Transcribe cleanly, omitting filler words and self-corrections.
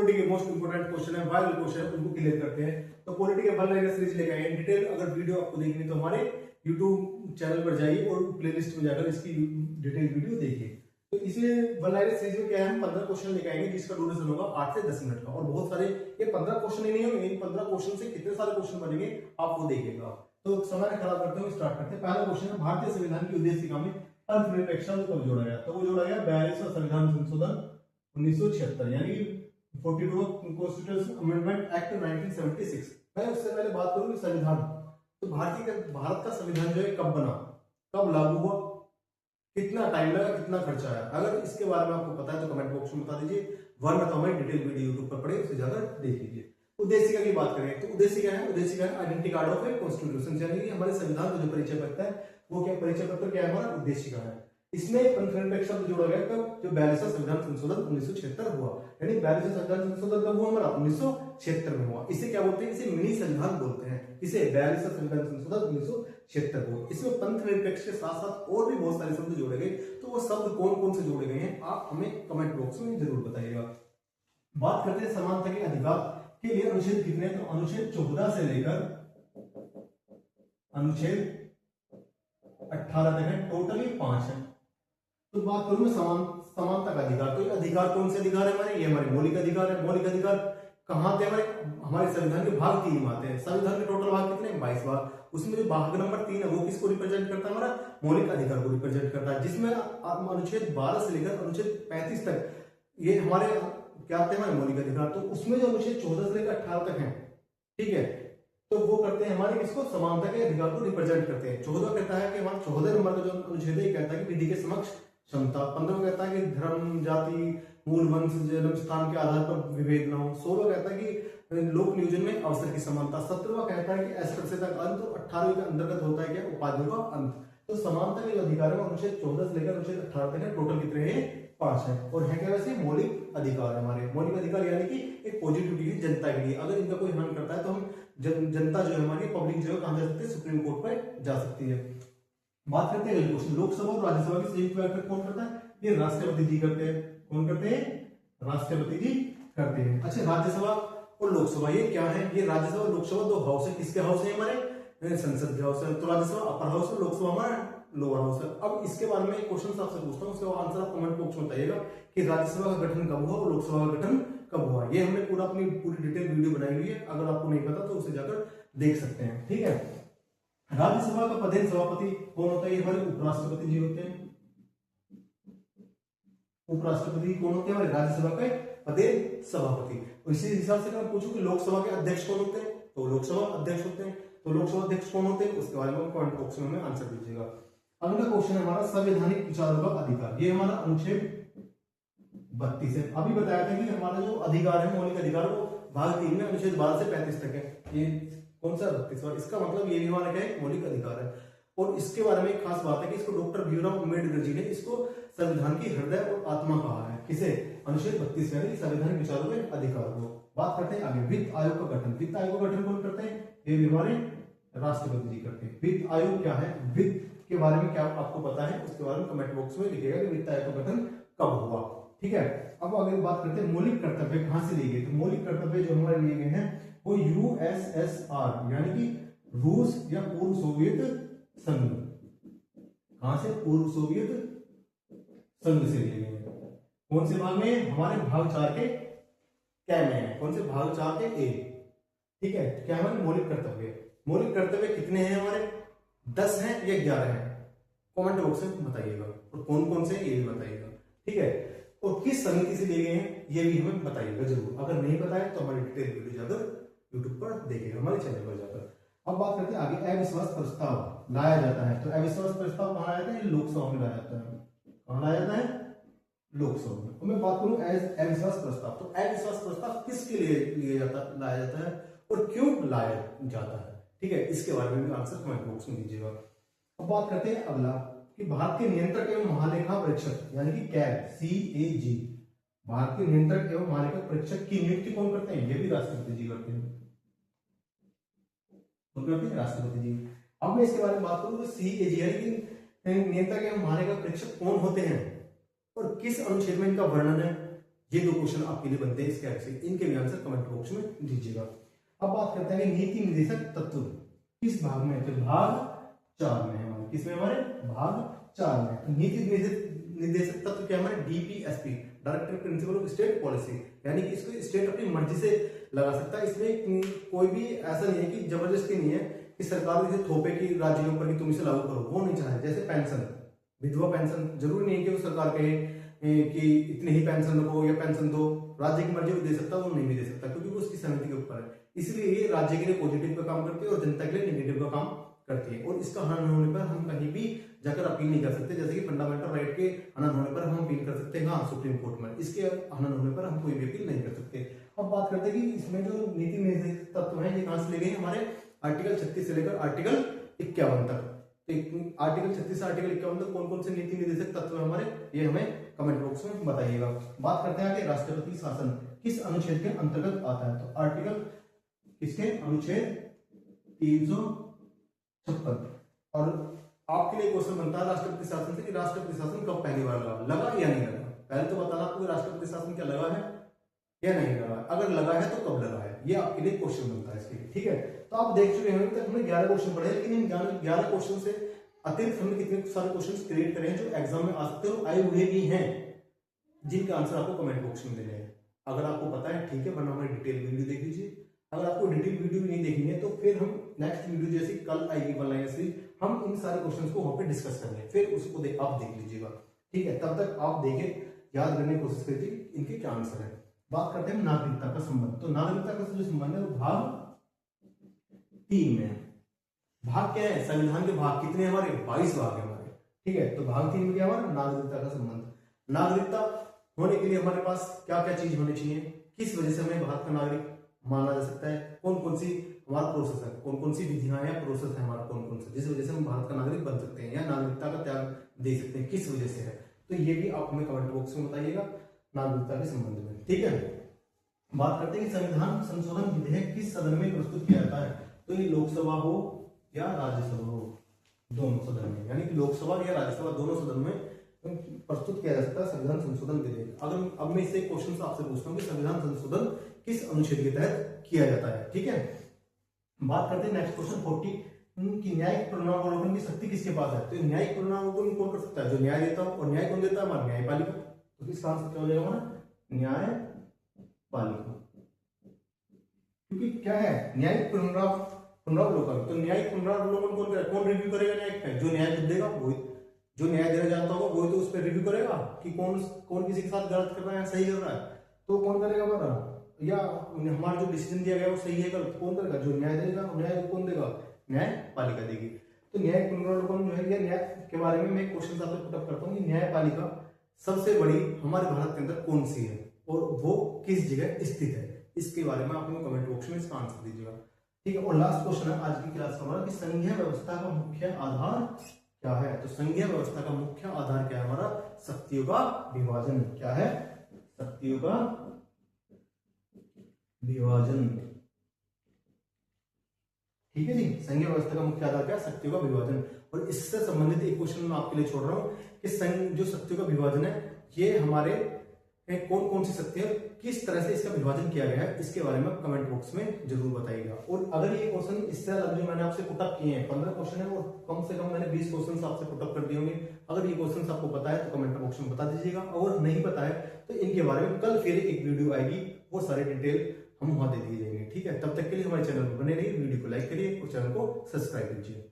Polity के most important question है, viral question है, उनको क्लियर करते हैं। तो पॉलिटी के वन लाइनर सीरीज लेके आए डिटेल। अगर वीडियो आपको देखनी तो हमारे यूट्यूब चैनल पर जाइए और प्लेलिस्ट में जाकर इसकी डिटेल वीडियो देखिए। तो इसमें वन लाइनर सीरीज में क्या है, हम 15 क्वेश्चन लेके आएंगे जिसका ड्यूरेशन होगा 8 से 10 मिनट का। और बहुत सारे, ये 15 क्वेश्चन ही नहीं होंगे, इन 15 क्वेश्चन से कितने सारे क्वेश्चन बनेंगे आप वो देखिएगा। तो समय खराब करते हुए स्टार्ट करते हैं। पहला क्वेश्चन है, भारतीय संविधान की उद्देशिका में धर्मनिरपेक्षता को कब जोड़ा गया? तो वो जोड़ा गया 42वां संविधान संशोधन 1976, यानी 42वां कॉन्स्टिट्यूशन अमेंडमेंट एक्ट 1976। मैं उससे पहले बात करूं संविधान, तो भारत का संविधान जो है कब बना, कब लागू हुआ, कितना टाइम लगा, कितना खर्चा आया? अगर इसके बारे में आपको पता है तो कमेंट बॉक्स में बता दीजिए, वरना तो हमें डिटेल वीडियो यूट्यूब पर पड़े, उसे जाकर देख लीजिए। उद्देशिका की बात करें तो उद्देशिका है, identity card of a constitution, यानी कि हमारे संविधान का जो परिचय पत्र है वो क्या, परिचय पत्र क्या है हमारा, उद्देशिका है। इसमें धर्मनिरपेक्षता को जोड़ा गया कब, जो 42वां संविधान संशोधन 1976 हुआ, यानी 42वां संविधान संशोधन कब हुआ हमारा, 1976 में हुआ। इसे क्या बोलते हैं, इसे मिनी संविधान बोलते हैं, इसे 42वां संविधान संशोधन 1976 हुआ। इसमें पंथ निरपेक्ष के साथ साथ और भी बहुत सारे शब्द जोड़े गए, तो वो शब्द कौन कौन से जोड़े गए हैं आप हमें कमेंट बॉक्स में जरूर बताइएगा। बात करते हैं समानता के अधिकार के लिए अनुच्छेद कितने, तो अनुच्छेद 14 से लेकर अनुच्छेद 18 तक है, टोटली 5 है। तो बात करूं मैं समानता का अधिकार, तो ये अधिकार कौन से अधिकार है हमारे, ये हमारे मौलिक अधिकार है। मौलिक अधिकार कहाँ थे हमारे संविधान के भाग 3 में आते हैं। संविधान के टोटल भाग कितने हैं, 22 भाग। उसमें जो भाग नंबर 3 है वो किसको रिप्रेजेंट करता है, हमारा मौलिक अधिकार को रिप्रेजेंट करता है, जिसमें अनुच्छेद 12 से लेकर अनुच्छेद 35 तक ये हमारे क्या आते हैं, हमारे मौलिक अधिकार। तो उसमें जो अनुच्छेद 14 से लेकर 18 तक है, ठीक है, तो वो करते हैं हमारे किसको, समानता के अधिकार को रिप्रेजेंट करते हैं। 14 कहता है कि हमारा 14 नंबर का जो अनुच्छेद है कहता है कि विधि के समक्ष क्षमता। 15 कहता है कि धर्म, जाति, मूल वंश, जन्म स्थान के आधार पर विभेद न हो। 16 कहता है कि लोक नियोजन में अवसर की समानता। 17वां कहता है कि अस्पृश्यता तक अंत। और 18वें के अंतर्गत होता है क्या, उपाधियों का अंत। तो समानता के जो अधिकार है अनुच्छेद 14 से लेकर अनुच्छेद 18 तक है, टोटल कितने हैं, 5 है। और है क्या वैसे मौलिक अधिकार हमारे। मौलिक अधिकार यानी कि एक पॉजिटिव डिग्री जनता के लिए, अगर इनका कोई हनन करता है तो हम जनता जो है हमारी पब्लिक जो है कहां जा सकती है, सुप्रीम कोर्ट पर जा सकती है। बात करते हैं क्वेश्चन, लोकसभा और राज्यसभा की संयुक्त बैठक कौन करता है, ये राष्ट्रपति जी करते हैं। कौन करते हैं, राष्ट्रपति जी करते हैं। अच्छा, राज्यसभा और लोकसभा ये क्या है, ये राज्यसभा और लोकसभा दो हाउस है। किसके हाउस है हमारे, संसद के हाउस है। तो राज्यसभा अपर हाउस है, लोकसभा हमारा लोअर हाउस है। अब इसके बारे में क्वेश्चन आपसे पूछता हूँ, उसका आंसर आप कमेंट बॉक्स में बताइएगा कि राज्यसभा का गठन कब हुआ और लोकसभा का गठन कब हुआ। ये हमने अपनी पूरी डिटेल वीडियो बनाई हुई है, अगर आपको नहीं पता तो उसे जाकर देख सकते हैं, ठीक है। राज्यसभा का पदेन सभापति कौन होता है, ये हमारे उपराष्ट्रपति जी होते हैं। उपराष्ट्रपति कौन होते हैं, हमारे राज्यसभा के पदेन सभापति। इसी हिसाब से अगर पूछूं कि लोकसभा के अध्यक्ष कौन होते हैं, तो लोकसभा अध्यक्ष होते हैं। तो लोकसभा अध्यक्ष कौन होते हैं, उसके बारे में कमेंट बॉक्स में हमें आंसर दीजिएगा। अगला क्वेश्चन है हमारा संवैधानिक विचारों का अधिकार, ये हमारा अनुच्छेद 32 है। अभी बताया था कि हमारा जो अधिकार है मौलिक अधिकार वो भाग 3 में अनुच्छेद 12 से 35 तक है। ये कौन सा 32वां, इसका मतलब ये भी हमारा क्या है, मौलिक अधिकार है। और इसके बारे में एक खास बात है कि इसको डॉक्टर भीमराव अम्बेडकर जी ने इसको संविधान की हृदय और आत्मा कहा है। किसे, अनुच्छेद 32 यानी संवैधानिक विचारों के अधिकार को। बात करते हैं आगे, वित्त आयोग का गठन। वित्त आयोग का गठन कौन करते हैं, ये भी हमारे राष्ट्रपति जी करते हैं। वित्त आयोग क्या है, वित्त के बारे में क्या आपको पता है उसके बारे में कमेंट बॉक्स में लिखिएगा कि वित्त आयोग का गठन कब हुआ, ठीक है। अब अगर बात करते हैं मौलिक कर्तव्य कहां से लिए गए, तो मौलिक कर्तव्य जो हमारे लिए गए हैं वो यूएसएसआर यानी कि रूस या पूर्व सोवियत संघ, कहां से, पूर्व सोवियत संघ से लिए गए हैं। कौन से भाग में, हमारे भाग 4 के क्या में है, कौन से भाग 4 के ए, ठीक है। क्या हमारे मौलिक कर्तव्य, मौलिक कर्तव्य कितने हैं हमारे, 10 हैं या 11 हैं, कमेंट बॉक्स में बताइएगा। और कौन कौन से ये भी बताइएगा, ठीक है। और किस समिति से लिए गए हैं ये भी हमें बताइएगा जरूर। अगर नहीं बताया तो हमारी डिटेल वीडियो जाकर यूट्यूब पर देखिएगा, हमारे चैनल पर जाकर। अब बात करते हैं आगे, अविश्वास प्रस्ताव लाया जाता है। तो अविश्वास प्रस्ताव कहां लाया जाता है, लोकसभा में लाया जाता है। कहां लाया जाता है, लोकसभा में। तो मैं बात करूं अविश्वास प्रस्ताव, तो अविश्वास प्रस्ताव किसके लिए लाया जाता है और क्यों लाया जाता है, ठीक है। इसके बारे में भी आंसर कमेंट बॉक्स में दीजिएगा। अब बात करते हैं अगला कि भारत के नियंत्रक एवं महालेखा परीक्षक यानी कि कैग, CAG, भारत के नियंत्रक एवं महालेखा परीक्षक की नियुक्ति कौन करते हैं, ये भी राष्ट्रपति जी करते हैं। कौन करते हैं, राष्ट्रपति जी। अब मैं इसके बारे में बात करूं तो CAG यानी कि नियंत्रक एवं महालेखा परीक्षक कौन होते हैं और किस अनुच्छेद में इनका वर्णन है, ये 2 क्वेश्चन आपके लिए बनते हैं इसके आगे से, इनके भी आंसर कमेंट बॉक्स में दीजिएगा। अब बात करते हैं कि नीति निर्देशक तत्व किस भाग में है, तो भाग 4 में है हमारे, किसमें हमारे भाग 4 में। तो नीति निर्देशक तत्व क्या हमारे DPSP, director principle of state policy, यानी कि इसको स्टेट अपनी मर्जी से लगा सकता है। इसमें कोई भी ऐसा नहीं है कि जबरदस्ती नहीं है कि सरकार इसे थोपे कि राज्य के ऊपर कि तुम इसे लागू करो, वो नहीं चाहे। जैसे पेंशन, विधवा पेंशन, जरूरी नहीं है कि वो सरकार कहे कि इतने ही पेंशन रखो या पेंशन दो, राज्य की मर्जी वो दे सकता है, वो नहीं भी दे सकता, क्योंकि वो उसकी सहमति के ऊपर है। इसलिए ये राज्य के लिए पॉजिटिव का काम करती है और जनता के लिए नेगेटिव का काम करती है। और इसका हनन होने पर हम कहीं भी जाकर अपील नहीं कर सकते, जैसे कि फंडामेंटल राइट के हनन होने पर हम अपील कर सकते हैं हाँ सुप्रीम कोर्ट में, इसके हनन होने पर हम कोई भी अपील नहीं कर सकते। अब बात करते हैं कि इसमें जो नीति निर्देशक तत्व है ये कहां से ले गए, हमारे आर्टिकल 36 से लेकर आर्टिकल 51 तक। तो आर्टिकल 36 से आर्टिकल 51 तक कौन कौन से नीति निर्देशक तत्व है हमारे, ये हमें कमेंट बॉक्स में बताइएगा। बात करते हैं आगे, राष्ट्रपति शासन किस अनुच्छेद के अंतर्गत आता है, तो आर्टिकल किसके, अनुच्छेद 356। और आपके लिए क्वेश्चन बनता है राष्ट्रपति शासन से कि राष्ट्रपति शासन कब पहली बार लगा या नहीं लगा। पहले तो बताना आपको राष्ट्रपति शासन क्या लगा है या नहीं लगा, अगर लगा है तो कब लगा है, ये आपके लिए क्वेश्चन बनता है इसके लिए, ठीक है। तो आप देख चुके हैं तक हमने 11 क्वेश्चन पढ़े, लेकिन इन 11 क्वेश्चन से अतिरिक्त हमने कितने सारे क्वेश्चन क्रिएट करे हैं जो एग्जाम में आ सकते हैं और आए हुए भी हैं, जिनका आंसर आपको कमेंट बॉक्स में देने हैं। अगर आपको पता है ठीक है, वरना हमारी डिटेल वीडियो देख लीजिए। अगर आपको डिटेल वीडियो भी नहीं देखनी है तो फिर हम नेक्स्ट वीडियो जैसी कल आएगी ऑनलाइन सीरीज, हम इन सारे क्वेश्चंस को वहां पे डिस्कस करेंगे, फिर उसको आप देख लीजिएगा, ठीक है। तब तक आप देखें, याद करने की कोशिश कीजिए इनके क्या आंसर है। बात करते हैं नागरिकता का संबंध, तो नागरिकता का जो संबंध है वो भाग 3 में है। भाग क्या है, संविधान के भाग कितने हमारे, 22 भाग है हमारे, ठीक है। तो भाग 3 में क्या हमारा नागरिकता का संबंध। नागरिकता होने के लिए हमारे पास क्या क्या चीज होनी चाहिए, किस वजह से हमें भारत का नागरिक माना जा सकता है, कौन कौन सी हमारा प्रोसेस है, कौन कौन सी विधियां या प्रोसेस है हमारा, कौन कौन सा जिस वजह से हम भारत का नागरिक बन सकते हैं या नागरिकता का त्याग दे सकते हैं, किस वजह से है। तो ये भी आप हमें कमेंट बॉक्स में बताइएगा नागरिकता के संबंध में, ठीक है। बात करते हैं कि संविधान संशोधन विधेयक किस सदन में प्रस्तुत किया जाता है, तो ये लोकसभा हो या राज्यसभा हो, दोनों सदन में, यानी कि लोकसभा या राज्यसभा दोनों सदन में प्रस्तुत किया जा सकता है संविधान संशोधन विधेयक। अगर अब मैं इससे क्वेश्चन आपसे पूछता हूँ कि संविधान संशोधन किस अनुच्छेद के तहत किया जाता है, ठीक है। बात करते हैं नेक्स्ट क्वेश्चन 40 कि न्यायिक पुनरावलोकन की शक्ति किसके पास है, तो न्यायिक पुनरावलोकन कौन कर सकता है, जो न्याय देता हो, और न्याय कौन देता है, हमारा न्यायपालिका। तो इसका आंसर क्या हो जाएगा हमारा न्यायपालिका, क्योंकि क्या है न्यायिक पुनरावलोकन, तो न्यायिक पुनरावलोकन कौन करेगा, कौन रिव्यू करेगा न्याय का, जो न्याय देगा वो, जो न्याय देना जानता होगा वो तो उस पर रिव्यू करेगा कि कौन किसी के साथ गलत कर रहा है सही कर रहा है, तो कौन करेगा हमारा, या हमारा जो डिसीजन दिया गया वो सही है गलत, कौन करेगा, जो न्याय देगा, न्याय कौन देगा, न्यायपालिका देगी। तो न्यायिक पुनरावलोकन जो है या न्याय के बारे में मैं क्वेश्चन आपसे पुटअप करता हूँ कि न्यायपालिका सबसे बड़ी हमारे भारत के अंदर कौन सी है और वो किस जगह स्थित है, इसके बारे में आप हमें कमेंट बॉक्स में इसका आंसर दीजिएगा, ठीक है। और लास्ट क्वेश्चन है आज की क्लास का हमारा कि संघीय व्यवस्था का मुख्य आधार क्या है, तो संघीय व्यवस्था का मुख्य आधार क्या है हमारा, शक्तियों का विभाजन। क्या है, शक्तियों का विभाजन, ठीक है जी। संघीय व्यवस्था का मुख्य आधार क्या है, शक्तियों का विभाजन। और इससे संबंधित एक क्वेश्चन मैं आपके लिए छोड़ रहा हूं कि जो शक्तियों का विभाजन है ये हमारे कौन कौन सी शक्ति है, किस तरह से इसका विभाजन किया गया है, इसके बारे में कमेंट बॉक्स में जरूर बताइएगा। और अगर ये क्वेश्चन इससे अलग जो मैंने आपसे पुटअप किए हैं 15 क्वेश्चन है, और कम से कम मैंने 20 क्वेश्चन आपसे पुटअप कर दिए होंगे, अगर ये क्वेश्चन आपको पता है तो कमेंट बॉक्स में बता दीजिएगा, और नहीं पता है तो इनके बारे में कल फिर एक वीडियो आएगी, वो सारे डिटेल हम वहां दे दिए जाएंगे, ठीक है। तब तक के लिए हमारे चैनल पर बने रहिए, वीडियो को लाइक करिए और चैनल को सब्सक्राइब कीजिए।